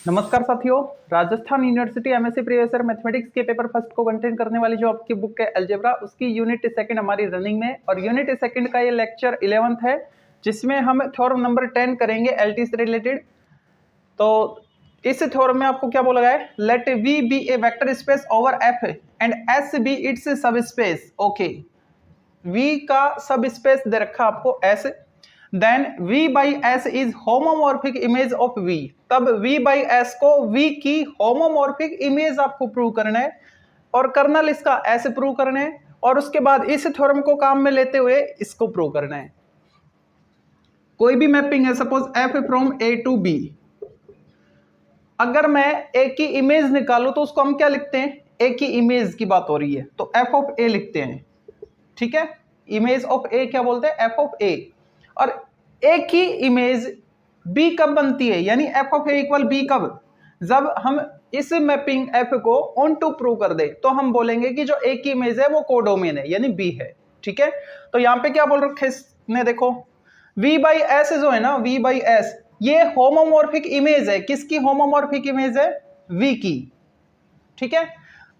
नमस्कार साथियों, Rajasthan university MSc previous year mathematics के पेपर फर्स्ट को कंटेन करने वाली जो आपकी बुक है अलजेब्रा, उसकी यूनिट सेकंड हमारी रनिंग में और यूनिट सेकंड का ये लेक्चर 11th है, जिसमें हम थ्योरम नंबर 10 करेंगे एलटी से रिलेटेड। तो इस थ्योरम में आपको क्या बोला गया है, let v be a vector space over f and s be its subspace. Okay, v का सब स्पेस दे रखा आपको s, then v by s is homomorphic image of v। तब v बाई एस को v की homomorphic image आपको prove करना है और कर्नल इसका ऐसे प्रूव करना है, और उसके बाद इस थ्योरम को काम में लेते हुए इसको प्रूव करना है। कोई भी मैपिंग है, suppose f from a to b, अगर मैं a की इमेज निकालूं तो उसको हम क्या लिखते हैं, a की इमेज की बात हो रही है तो f ऑफ a लिखते हैं। ठीक है, इमेज ऑफ a क्या बोलते हैं, f ऑफ a। और a की इमेज b कब बनती है, यानी f of a equal b कब, जब हम इस मैपिंग f को ऑन टू प्रूव कर दे तो हम बोलेंगे कि जो a की इमेज है वो कोडोमेन है, यानी b है। ठीक है, तो यहां पे क्या बोल रखे इसने, देखो v बाई एस जो है ना, v बाई एस ये होमोमॉर्फिक इमेज है। किसकी होमोमॉर्फिक इमेज है, v की। ठीक है,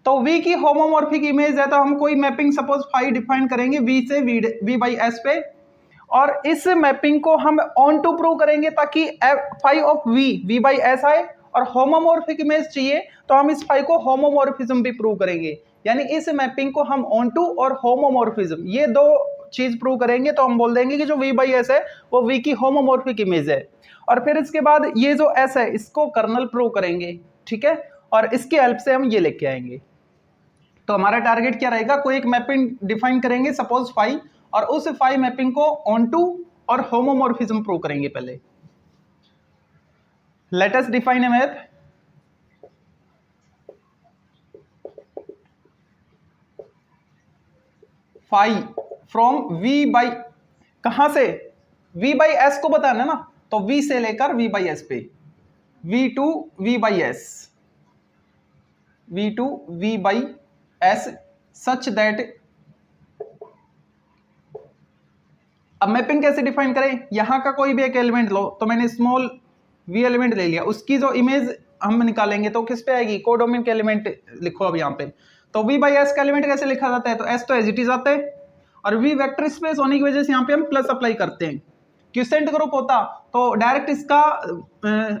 तो v की होमोमॉर्फिक इमेज है तो हम कोई मैपिंग सपोज फाई डिफाइन करेंगे v से v बाई एस पे, और इस मैपिंग को हम ऑन टू प्रूव करेंगे ताकि phi of v by s आए, और होमोमॉर्फिक इमेज चाहिए तो हम इस फाई को होमोमॉर्फिज्म भी प्रूव करेंगे। यानी इस मैपिंग को हम ऑन टू और होमोमॉर्फिज्म ये दो चीज प्रूव करेंगे तो हम बोल देंगे कि जो v बाई एस है वो v की होमोमॉर्फिक इमेज है। और फिर इसके बाद ये जो s है इसको कर्नल प्रूव करेंगे। ठीक है, और इसकी हेल्प से हम ये लेके आएंगे। तो हमारा टारगेट क्या रहेगा, कोई एक मैपिंग डिफाइन करेंगे सपोज फाई, और उस फाई मैपिंग को ऑन टू और होमोमॉर्फिज्म प्रूव करेंगे। पहले let us define a map. Phi from v by, कहां से, v बाई एस को बताना ना, तो v से लेकर v बाई एस पे, v to v by s, v to v by s such that. अब मैपिंग कैसे डिफाइन करें, यहां का कोई भी एक एलिमेंट लो, तो मैंने स्मॉल v एलिमेंट ले लिया, उसकी जो इमेज हम निकालेंगे तो किस पे आएगी, कोडोमेन के एलिमेंट लिखो। अब यहाँ पे तो v बाई एस का एलिमेंट कैसे लिखा जाता है, तो s तो एज इट इज आता है, और v वेक्टर स्पेस होने की वजह से यहाँ पे हम प्लस अप्लाई करते हैं। क्विसेंट ग्रुप होता तो डायरेक्ट इसका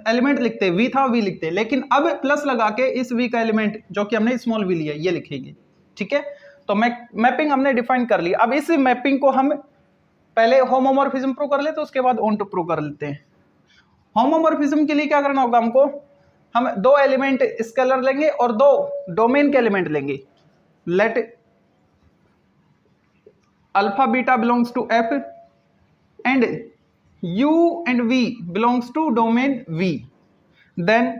एलिमेंट लिखते, v था v लिखते, लेकिन अब प्लस लगा के इस v का एलिमेंट जो कि हमने स्मॉल v लिया ये लिखेंगे। ठीक है, तो मैपिंग हमने डिफाइन कर ली। अब इस मैपिंग को हम पहले होमोमॉर्फिज्म प्रूव कर लेते, उसके बाद ऑन टू प्रूव कर लेते हैं। होमोमॉर्फिज्म के लिए क्या करना होगा हमको, हम दो एलिमेंट स्केलर लेंगे और दो डोमेन के एलिमेंट लेंगे। Let alpha beta belongs to f and u and v belongs to domain v, then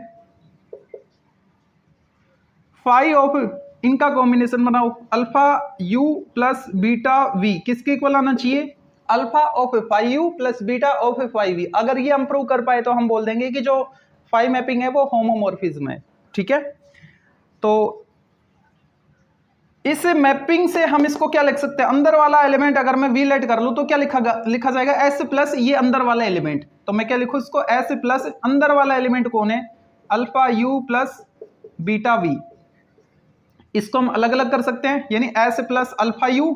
phi of इनका कॉम्बिनेशन बनाओ, alpha u plus beta v किसके इक्वल आना चाहिए, alpha of phi u plus beta of phi v. अगर ये हम prove कर पाए तो हम बोल देंगे कि जो फाई मैपिंग है वो होमोमॉर्फिज्म है। ठीक है, तो इस मैपिंग से हम इसको क्या लिख सकते हैं, अंदर वाला एलिमेंट अगर मैं वी लेट कर लूं तो क्या लिखा जाएगा, एस प्लस ये अंदर वाला एलिमेंट, तो मैं क्या लिखूं इसको, एस प्लस अंदर वाला एलिमेंट कौन है, alpha u plus beta V. इसको हम अलग अलग कर सकते हैं, यानी S plus alpha u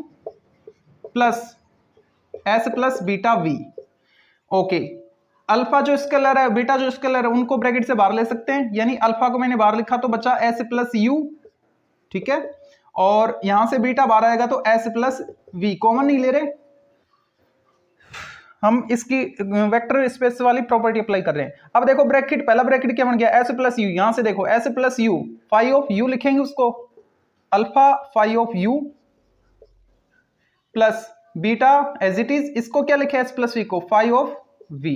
plus S plus beta V. Okay, alpha जो स्केलर है बीटा जो स्केलर है उनको ब्रैकेट से बाहर ले सकते हैं, यानी अल्फा को मैंने बाहर लिखा तो बचा एस प्लस यू। ठीक है, और यहां से बीटा बाहर आएगा तो एस प्लस वी, कॉमन नहीं ले रहे हम, इसकी वेक्टर स्पेस वाली प्रॉपर्टी अप्लाई कर रहे हैं। अब देखो ब्रैकेट, पहला ब्रैकेट क्या बन गया, एस प्लस यू, यहां से देखो s plus u, phi of u लिखेंगे उसको, alpha phi of u plus beta as it is, इसको क्या लिखे एस प्लस वी को, फाई ऑफ वी।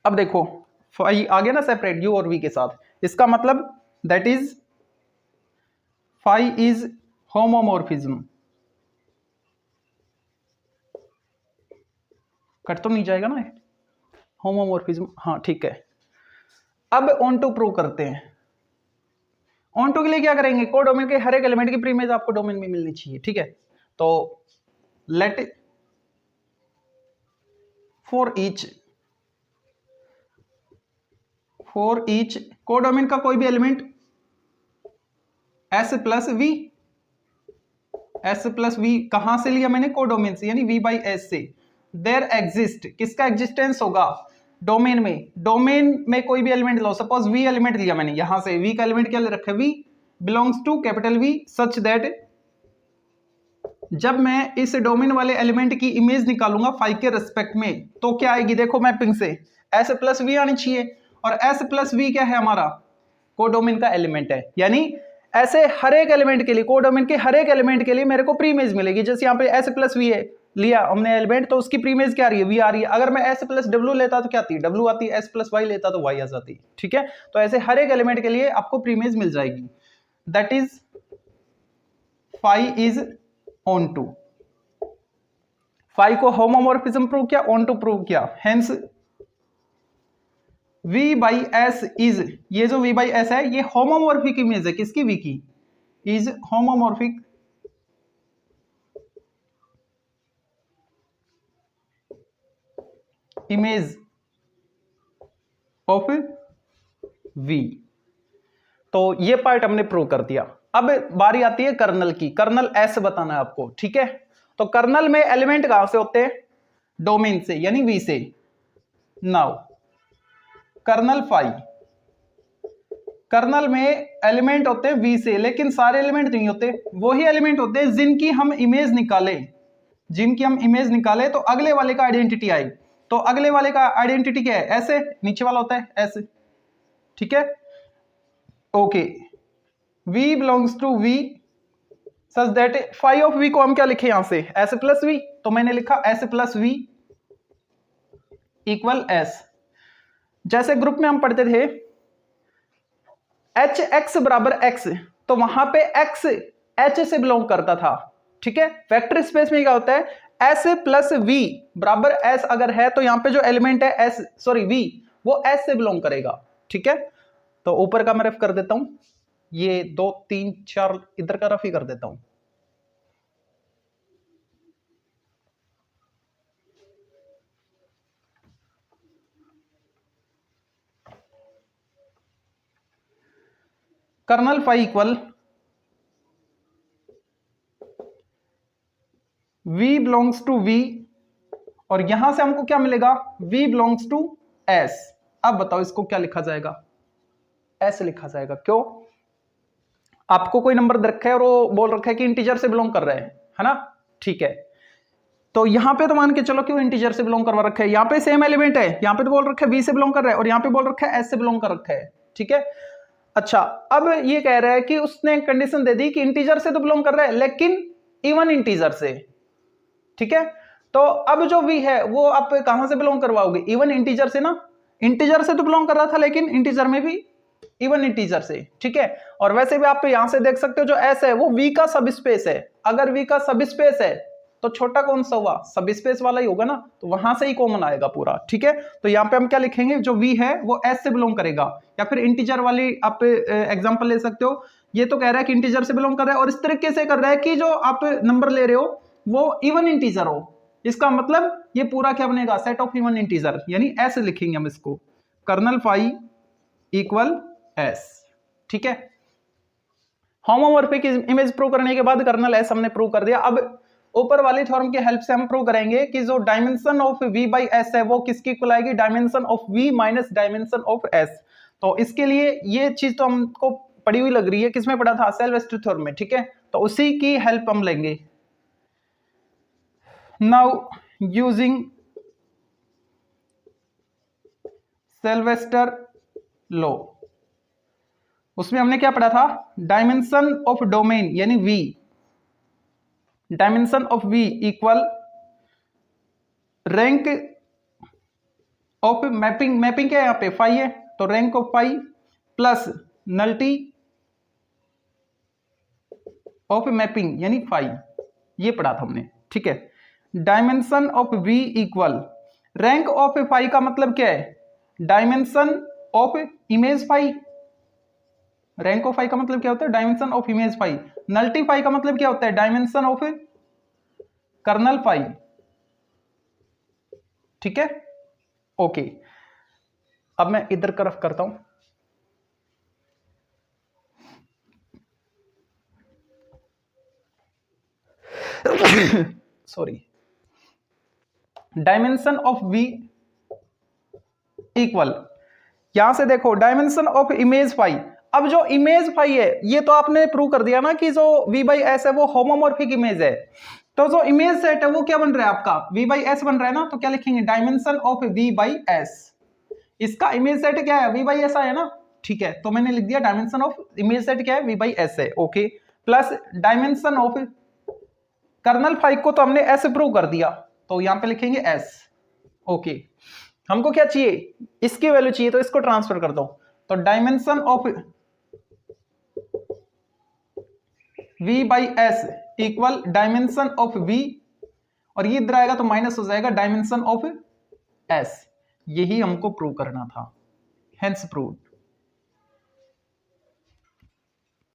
अब देखो फाई आ गया ना सेपरेट यू और वी के साथ, इसका मतलब that is phi is homomorphism. Cut तो नहीं जाएगा ना होमोमॉर्फिज्म, हाँ ठीक है। अब ऑन टू प्रूव करते हैं। ऑन टू के लिए क्या करेंगे, कोडोमेन के हर एक एलिमेंट की प्रीइमेज आपको डोमेन में मिलनी चाहिए। ठीक है, तो let for each for each codomain का कोई भी element s plus v, s plus v कहां से लिया मैंने? कोडोमेन से, यानी v बाई एस से। देयर एग्जिस्ट, किसका एग्जिस्टेंस होगा? डोमेन में। डोमेन में कोई भी एलिमेंट लो, सपोज v एलिमेंट लिया मैंने, यहां से v का एलिमेंट क्या ले रखा है? v belongs to capital V such that जब मैं इस डोमेन वाले एलिमेंट की इमेज निकालूंगा फाई के रिस्पेक्ट में तो क्या आएगी? देखो मैपिंग से s प्लस वी आनी चाहिए, और s प्लस वी क्या है? हमारा कोडोमेन का एलिमेंट है। यानी ऐसे हर एक एलिमेंट के लिए, कोडोमेन के हर एक एलिमेंट के लिए मेरे को प्री इमेज मिलेगी। जैसे यहाँ पे s प्लस वी है, लिया हमने एलिमेंट, तो उसकी प्री इमेज क्या आ रही है? v आ रही है। अगर मैं s प्लस w लेता तो क्या आती? w आती, s प्लस y लेता तो y आ जाती। ठीक है, तो ऐसे हर एक एलिमेंट के लिए आपको प्री इमेज मिल जाएगी। That is phi is onto. Phi को होमोमॉर्फिज्म प्रूव किया, ऑन टू प्रूव किया, hence v by s is, ये जो v बाई एस है ये होमोमॉर्फिक इमेज है। किसकी? v की। Is homomorphic image of v। तो ये पार्ट हमने प्रूव कर दिया। अब बारी आती है कर्नल की। कर्नल s बताना है आपको। ठीक है, तो कर्नल में एलिमेंट कहां से होते हैं? डोमेन से, यानी v से। नाउ कर्नल फाई, कर्नल में एलिमेंट होते हैं v से, लेकिन सारे एलिमेंट नहीं होते। वही एलिमेंट होते हैं जिनकी हम इमेज निकाले, जिनकी हम इमेज निकाले तो अगले वाले का आइडेंटिटी आई। तो अगले वाले का आइडेंटिटी क्या है? ऐसे नीचे वाला होता है ऐसे। ठीक है, okay, v belongs to v such that phi of v को हम क्या लिखे यहां से? s प्लस v, तो मैंने लिखा s plus v equal s। जैसे ग्रुप में हम पढ़ते थे एच एक्स बराबर एक्स, तो वहां पे एक्स एच से बिलोंग करता था। ठीक है, वेक्टर स्पेस में क्या होता है? एस प्लस वी बराबर एस अगर है तो यहां पे जो एलिमेंट है एस, सॉरी वी, वो एस से बिलोंग करेगा। ठीक है, तो ऊपर का मैं रफ कर देता हूं, ये 2 3 4 इधर का रफ ही कर देता हूं। Kernel phi equal v belongs to v, और यहां से हमको क्या मिलेगा? v belongs to s। अब बताओ इसको क्या लिखा जाएगा? s लिखा जाएगा। क्यों? आपको कोई नंबर दे रखा है और वो बोल रखा है कि इंटीजर से बिलोंग कर रहा है ना? ठीक है, तो यहां पे तो मान के चलो कि वो इंटीजर से बिलोंग करवा रखा है। यहां पे सेम एलिमेंट है, यहां पे तो बोल रखा है v से बिलोंग कर रहा है, और यहां पे बोल रखा है s से बिलोंग कर रखा है। ठीक है, अच्छा, अब ये कह रहा है कि उसने कंडीशन दे दी कि इंटीजर से तो बिलोंग कर रहा है लेकिन इवन इंटीजर से। ठीक है, तो अब जो v है वो आप कहां से बिलोंग करवाओगे? इवन इंटीजर से ना। इंटीजर से तो बिलोंग कर रहा था लेकिन इंटीजर में भी इवन इंटीजर से। ठीक है, और वैसे भी आप यहां से देख सकते हो जो s है वो v का सब स्पेस है। अगर v का सब स्पेस है तो छोटा कौन सा हुआ? सब स्पेस वाला ही होगा ना, तो वहां से ही कॉमन आएगा पूरा। ठीक है, तो यहाँ पे हम क्या लिखेंगे? जो v है वो s से बिलोंग करेगा, या फिर इंटीजर वाली आप एग्जांपल ले सकते हो। ये तो कह रहा है कि इंटीजर से बिलोंग कर रहा है, और इस तरीके से कर रहा है कि जो आप नंबर ले रहे हो वो इवन इंटीजर हो। इसका मतलब ये पूरा क्या बनेगा? सेट ऑफ इवन इंटीजर, यानी s लिखेंगे हम इसको। Kernel phi equal s। ठीक है, होमोमॉर्फिक इमेज प्रूव करने के बाद कर्नल s हमने प्रूव कर दिया। अब ऊपर वाली थ्योरम की हेल्प से हम प्रूव करेंगे कि जो dimension of v by S है वो किसकी इक्वल आएगी? Dimension of v minus dimension of s। तो इसके लिए ये चीज तो हमको पड़ी हुई लग रही है, किसमें पढ़ा था? सिल्वेस्टर थ्योरम में। ठीक है, तो उसी की हेल्प हम लेंगे। नाउ यूजिंग सिल्वेस्टर लॉ, उसमें हमने क्या पढ़ा था? डायमेंशन ऑफ डोमेन यानी v, dimension of v equal rank of mapping. Mapping क्या है यहाँ पे? फाई है, तो rank of phi plus nullity of mapping यानी फाई। ये पढ़ा था हमने। ठीक है, dimension of v equal rank of phi का मतलब क्या है? Dimension of image phi. Rank of phi का मतलब क्या होता है? Dimension of image phi. Nullity phi का मतलब क्या होता है? Dimension of kernel phi. ठीक है, ओके, अब मैं इधर का रफ करता हूं। Sorry, dimension of V equal, यहां से देखो डायमेंशन ऑफ इमेज फाई। अब जो इमेज फाई है ये तो आपने प्रूव कर दिया ना कि जो V बाई एस है वो होमोमॉर्फिक इमेज है, तो जो इमेज सेट है वो क्या बन रहा है आपका V बाई एस बन रहा है ना, तो क्या लिखेंगे dimension of V by S. इसका इमेज सेट क्या है V बाई एस है ना, ठीक है, तो मैंने लिख दिया डायमेंशन ऑफ इमेज सेट क्या है V बाई एस है, okay, plus dimension of kernel phi को तो हमने S प्रूव कर दिया, तो यहां पे लिखेंगे S, ओके। हमको क्या चाहिए, इसकी वैल्यू चाहिए, तो इसको ट्रांसफर कर दो, तो dimension of V by S equal dimension of V, और ये इधर आएगा तो माइनस हो जाएगा डायमेंशन ऑफ S। यही हमको प्रूव करना था, हेंस प्रूव्ड।